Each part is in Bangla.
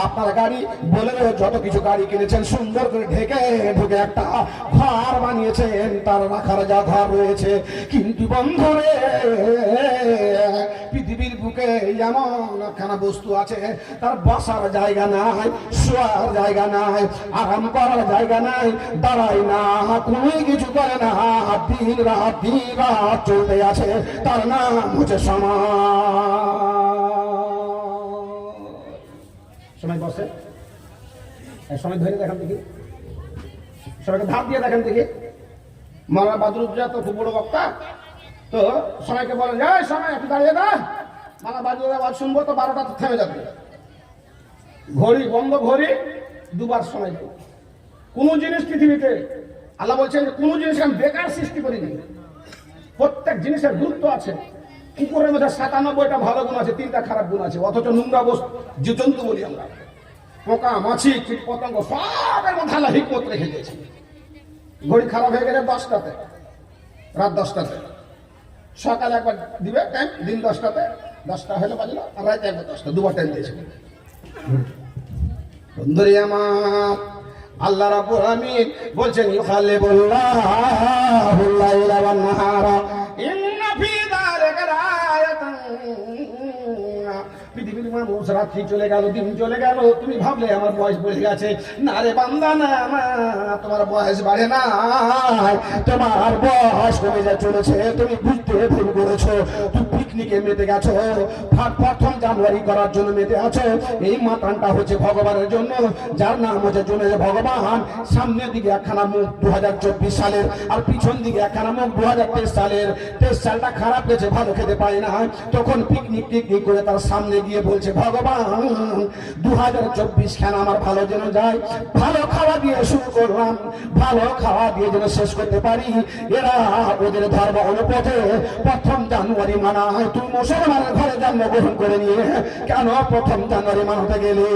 আপনার গাড়ি বলে যত কিছু গাড়ি কিনেছেন সুন্দর করে ঢেকে ঢুকে একটা ঘর বানিয়েছেন, তার রাখার যা ঘর রয়েছে। কিন্তু বন্ধুরে, পৃথিবীর বুকে এমন একখানা বস্তু আছে, তার বসার জায়গা নাই, শোয়ার জায়গা নাই, আরাম করার জায়গা নাই, দাঁড়ায় না, কোনো কিছু করে না, দিন রাত চলতে আছে। তার নাম হচ্ছে সময়। বসে সময় ধরে দেখেন দেখি, সবাইকে ধাপ দিয়ে দেখেন দেখি। মারা বাদরুজ্জা তো খুব বড় বক্তা, তো সবাইকে বলেন যায় সময় একটু দাঁড়িয়ে না, মারা বাদরুজ্জা আওয়াজ শুনবো তো 12টা থেমে যাবে। ঘড়ি বন্ধ, ঘড়ি দুবার সময়। কোন জিনিস পৃথিবীতে আল্লাহ বলছেন যে কোন জিনিস আমি বেকার সৃষ্টি করিনি, প্রত্যেক জিনিসের গুরুত্ব আছে। কুকুরের মধ্যে 97টা ভালো গুণ আছে, 3টা খারাপ গুণ আছে, অথচ নোংরা বস্তু জীবজন্তু বলি আমরা, পোকা মাছি কীট পতঙ্গ সবের মধ্যে আল্লাহ হিকমত রেখে দিয়েছে। ঘড়ি খারাপ হয়ে গেলে 10টাতে, রাত 10টাতে, সকালে একবার দিবে টাইম, দিন 10টাতে, 10টা হলে বাজলো, আর রাত একবার 10টা, দুবার টাইম দিয়েছে। বন্ধুরে আমার, আল্লাহ রাব্বুল আমিন বলছেন ইউখালিবুল্লাহুল লাইলা ওয়ান নাহারা ইন্না ফি যালিকা লাআয়াতান। পৃথিবীর মানুষ রাত্রি চলে গেল, দিন চলে গেল, তুমি ভাবলে আমার বয়স বেড়ে গেছে। না রে বান্দা, না, তোমার বয়স বাড়ে না, তোমার বয়স কমে যা চলেছে। তুমি বুঝতে ভুল করেছো, তুমি পিকনিকে মেতে গেছো, 1 জানুয়ারি করার জন্য মেতে আছো। এই মাতানটা হচ্ছে ভগবানের জন্য, যার নাম হচ্ছে জন্য ভগবান। সামনের দিকে একখানা মুখ 2024 সালের, আর পিছন দিকে একখানা মুখ 2023 সালের। 23 সালটা খারাপ গেছে, ভালো খেতে পাই না, তখন পিকনিক করে তার সামনে গিয়ে বলছে ভগবান 2024 খান আমার ভালো যেন যায়, ভালো খাওয়া দিয়ে শুরু করলাম, ভালো খাওয়া দিয়ে যেন শেষ করতে পারি। এরা ওদের ধর্ম অনুপথে 1 জানুয়ারি মানায়, তুই মুসলমানের ঘরে জন্মগ্রহণ করে নিয়ে কেন 1 জানুয়ারি মানাতে গেলে?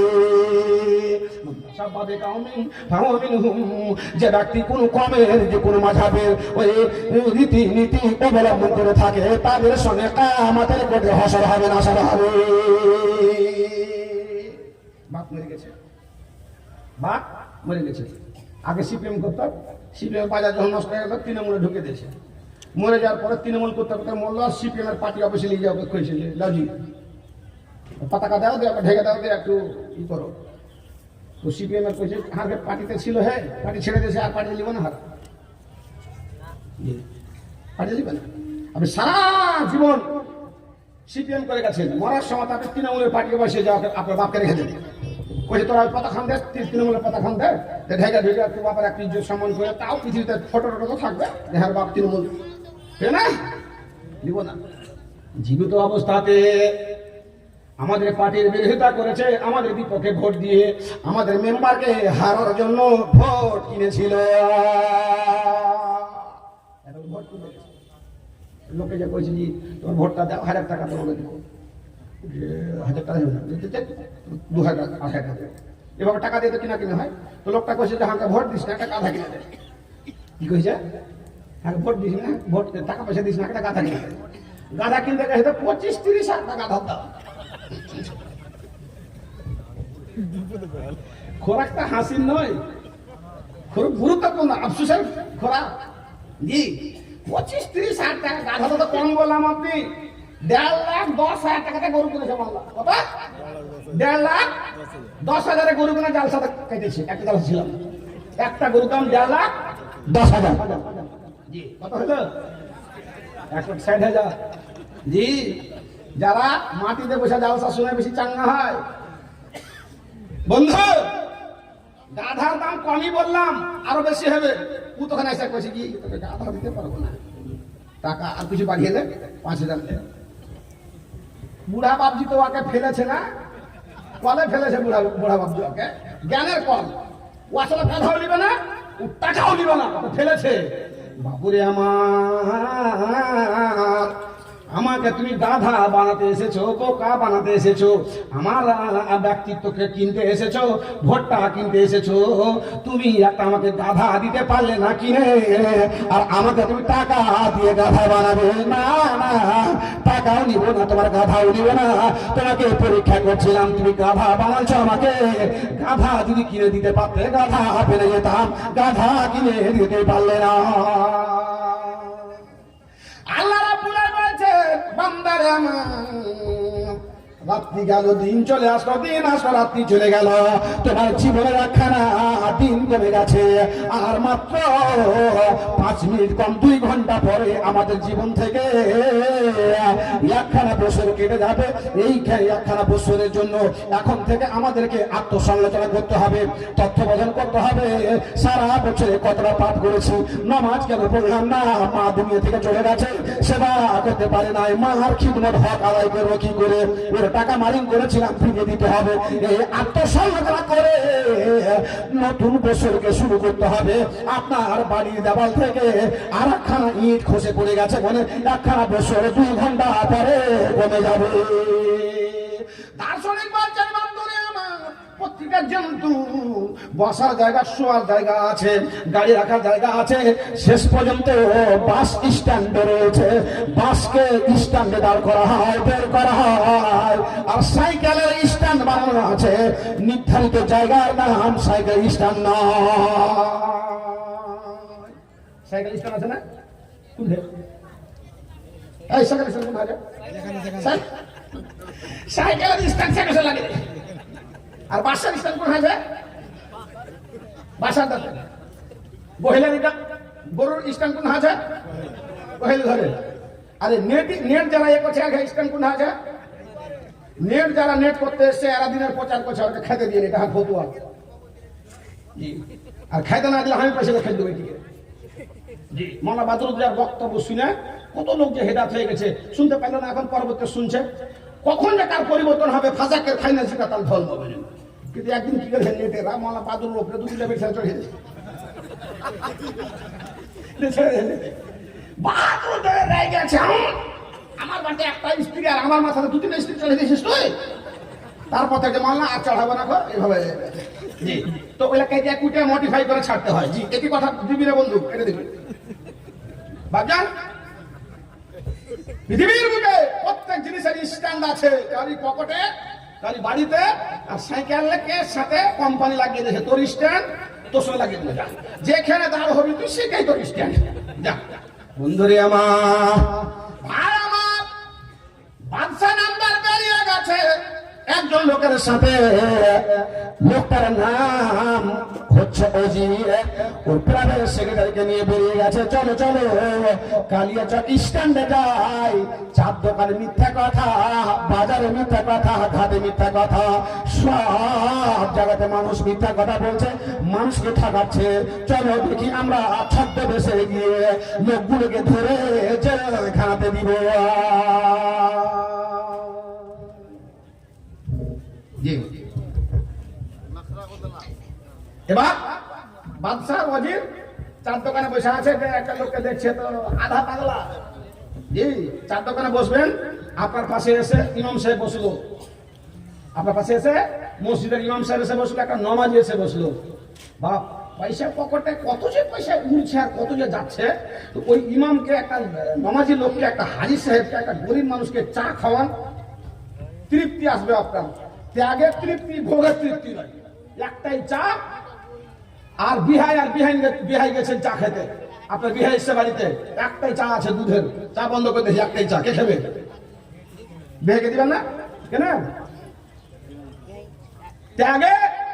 যে ব্যক্তি কোন কমের, যে কোন মাযহাবের ওই রীতি নীতি অবলম্বন করে থাকে, তাদের সঙ্গে কিয়ামতের কোটে হাসর হবে, না হাসর হবে। বাপ মরে গেছে, বাপ মরে গেছে। আগে সিপিএম করতাম, সিপিএম বাজার যখন নষ্ট হয়ে গেল, তৃণমূলে ঢুকে দিয়েছে। মরে যাওয়ার পরে তৃণমূল করতে করতে মরল, সিপিএম এর পার্টি অফিসে নিয়ে যাওয়া করেছে, লাজি পতাকা দাও, দিয়ে ঢেকে দাও, দিয়ে একটু ই করো। তো সিপিএম এর কইছে আগে পার্টিতে ছিল, হ্যাঁ পার্টি ছেড়ে দিয়েছে, আর পার্টি লিব না, হার পার্টি লিবে না। আপনি সারা জীবন সিপিএম করে গেছেন, মরার সময় আপনি তৃণমূলের পার্টি বসে যাও, আপনার বাপকে রেখে দেন। কইছে তোরা পতা খান দে, তৃণমূলের পতা খান দে, ঢেকে ঢেকে একটু বাপের একটু ইজ্জত সম্মান করে, তাও পৃথিবীতে ফটো তো থাকবে, হ্যাঁ বাপ তৃণমূল, না লিব না। জীবিত অবস্থাতে আমাদের পার্টির বিরোধিতা করেছে, আমাদের বিপক্ষে ভোট দিয়ে আমাদের মেম্বারকে হারার জন্য ভোট কিনেছিল। লোকে যে কইছে যে তোমার ভোটটা দাও, 1000 টাকা তোমাকে দিব, 1000 টাকা 2000 টাকা 8000 টাকা এভাবে টাকা দিয়ে তো কিনা কিনা হয়। তো লোকটা কইছে যে আমাকে ভোট দিস না, একটা গাধা কিনে দেয়। কি কইছে? হ্যাঁ ভোট দিস না, ভোট টাকা পয়সা দিস না, একটা গাধা কিনে দেয়। গাধা কিনতে গেছে 25-30 হাজার টাকা গাধা দাও। খোরাকটা হাসির নয়, খুব গুরুত্বপূর্ণ, আফসোসের খোরাক। জি 25-30 হাজার টাকা গাধা তো কম বললাম। আপনি 1,10,10,000 টাকাতে গরু কিনেছে, বললা কত? 1,10,10,000 গরু কিনে জালসা কেটেছে, একটা জালসা ছিলাম, একটা গরু দাম 1,10,000। জি কত হলো? 1,60,000। জি যারা মাটিতে বসে জালসা শুনে বেশি চাঙ্গা হয়। বন্ধু গাধার দাম কমই বললাম, আরো বেশি হবে। কতখানে এসে কইছে কি তোকে গাধা দিতে পারবো না, টাকা আর কিছু বাড়িয়ে দে, 5,000 দে। বুড়া বাপজি তো ওকে ফেলেছে না, কলে ফেলেছে বুড়া বাপজি ওকে, জ্ঞানের কল। ও আসলে গাধাও নিবে না, ও টাকাও নিবে না, ফেলেছে। বাপুরে আমার, আমাকে তুমি গাধা বানাতে এসেছো, বোকা বানাতে এসেছো, আমার ব্যক্তিত্বকে কিনতে এসেছো, ভোটটা কিনতে এসেছো। তুমি একটা আমাকে গাধা দিতে পারলে না কিনে, আর আমাকে তুমি টাকা দিয়ে গাধা বানাবে? না না, টাকাও নিব না, তোমার গাধাও নিব না। তোমাকে পরীক্ষা করছিলাম, তুমি গাধা বানাচ্ছো আমাকে। গাধা যদি কিনে দিতে পারতে গাধা পেলে যেতাম, গাধা কিনে দিতে পারলে না। আল্লাহ রাব্বুল আলামিন বলেছে, বান্দারে আমার, রাত্রি গেল দিন চলে আসলো, দিন আসলো রাত্রি চলে গেল, তোমার জীবনের একখানা দিন কমে গেছে। আর মাত্র 5 মিনিট কম 2 ঘন্টা পরে আমাদের জীবন থেকে একখানা বছর কেটে যাবে। এই একখানা বছরের জন্য এখন থেকে আমাদেরকে আত্মসমালোচনা করতে হবে, তত্ত্বাবধান করতে হবে। সারা বছরে কতটা পাপ করেছি, নামাজ কেন পড়লাম না, মা দুনিয়া থেকে চলে গেছে, সেবা করতে পারে নাই, মার খিদমত হক আদায় করবো কি করে, ওর টাকা মারিং করেছিলাম ফিরিয়ে দিতে হবে। এই আত্মসমালোচনা করে নতুন বছরকে শুরু করতে হবে। আপনার বাড়ির দেওয়াল থেকে আর একখানা ইট খসে পড়ে গেছে, মানে একখানা বছর 2 ঘন্টা পরে কমে যাবে। দার্শনিক বলছেন, বান্ধবী আমার, প্রত্যেকটা জন্তু বসার জায়গা, শোয়ার জায়গা আছে, গাড়ি রাখার জায়গা আছে, শেষ পর্যন্ত বাস স্ট্যান্ড রয়েছে, বাসকে স্ট্যান্ডে দাঁড় করা হয়, বের করা হয়। আর সাইকেলের স্ট্যান্ড বানানো আছে, নির্ধারিত জায়গার নাম সাইকেল স্ট্যান্ড নয়। সাইকেল স্ট্যান্ড আছে না? এই সাইকেল স্ট্যান্ড কোন আছে? সাইকেলের স্ট্যান্ড সাইকেল লাগে। আর বাসার স্থান কোন আছে? বাসার দাঁত। বহিলার গরুর স্থান কোন আছে? বহিল ধরে। আরে নেট যারা এ করছে স্থান কোন আছে? নেট যারা নেট করতে এসছে, এরা দিনের প্রচার করছে, ওকে খেতে দিয়ে এটা ফতুয়া। আর খাইতে না দিলে আমি পয়সা খেতে দেবো এটিকে। জি, মৌলানা বাদরুদ্দোজার বক্তব্য শুনে কত লোক যে হেদায়েত হয়ে গেছে, শুনতে পাইল না, এখন পরবর্তী শুনছে। কখন যে কার পরিবর্তন হবে, ফাজাকের খাই না সেটা তার ধর্ম হবে। কিন্তু একদিন কি করে নেটে মৌলানা বাদুর উপরে 2-3টা বেশি চড়ে গেছে, আমার বাড়িতে একটা স্ত্রী আর আমার মাথাতে 2-3টা স্ত্রী চলে গেছিস তুই। তারপর থেকে মানলাম আর চড়াবো না, এভাবে। জি, তো ওইটা কেটে কুটে মডিফাই করে ছাড়তে হয়। জি, একই কথা দিবি না বন্ধু, এটা দিবি বাজান। পৃথিবীর বুকে প্রত্যেক জিনিসের স্ট্যান্ড আছে, কারি পকেটে, কারি বাড়িতে। আর সাইকেলের সাথে কোম্পানি লাগিয়ে দিয়েছে, তোর স্ট্যান্ড তোর সঙ্গে লাগিয়ে দিল। যা, যেখানে দাঁড় হবি তুই সেটাই তোর স্ট্যান্ড। যা বন্ধুরে আমার, ভাই আমার, বাদশা নাম্বার বেরিয়ে গেছে একজন লোকের সাথে। লোকটার নাম হচ্ছে অজির। ওর প্রাণের সেক্রেটারিকে নিয়ে বেরিয়ে গেছে, চলো চলো কালিয়াচক স্ট্যান্ডে যাই। চার দোকানে মিথ্যা কথা, বাজারে মিথ্যা কথা, ঘাটে মিথ্যা কথা, সব জায়গাতে মানুষ মিথ্যা কথা বলছে, মানুষকে ঠকাচ্ছে। চলো দেখি আমরা ছদ্মবেশে গিয়ে লোকগুলোকে ধরে জেলখানাতে দিব। এবার বাদশাহ ওয়াজির চার দোকানে বসে আছে, একটা লোককে দেখছে তো আধা পাগলা। জি, চার দোকানে বসবেন, আপনার পাশে এসে ইমাম সাহেব বসলো, আপনার পাশে এসে মসজিদের ইমাম সাহেব এসে বসলো, একটা নমাজি এসে বসলো। বাপ, পয়সা পকেটে কত যে পয়সা উঠছে আর কত যে যাচ্ছে। তো ওই ইমামকে, একটা নমাজি লোককে, একটা হাজি সাহেবকে, একটা গরিব মানুষকে চা খাওয়ান, তৃপ্তি আসবে আপনার। ত্যাগের তৃপ্তি, ভোগের তৃপ্তি নয়। একটাই চা, আর বিহাই গেছেন চা খেতে, আপনার বিহাই এসছে বাড়িতে, একটাই চা আছে দুধের, চা বন্ধ করে দেখি একটাই চা, কে খাবে? বিহাইকে দিবেন না কেন? ত্যাগে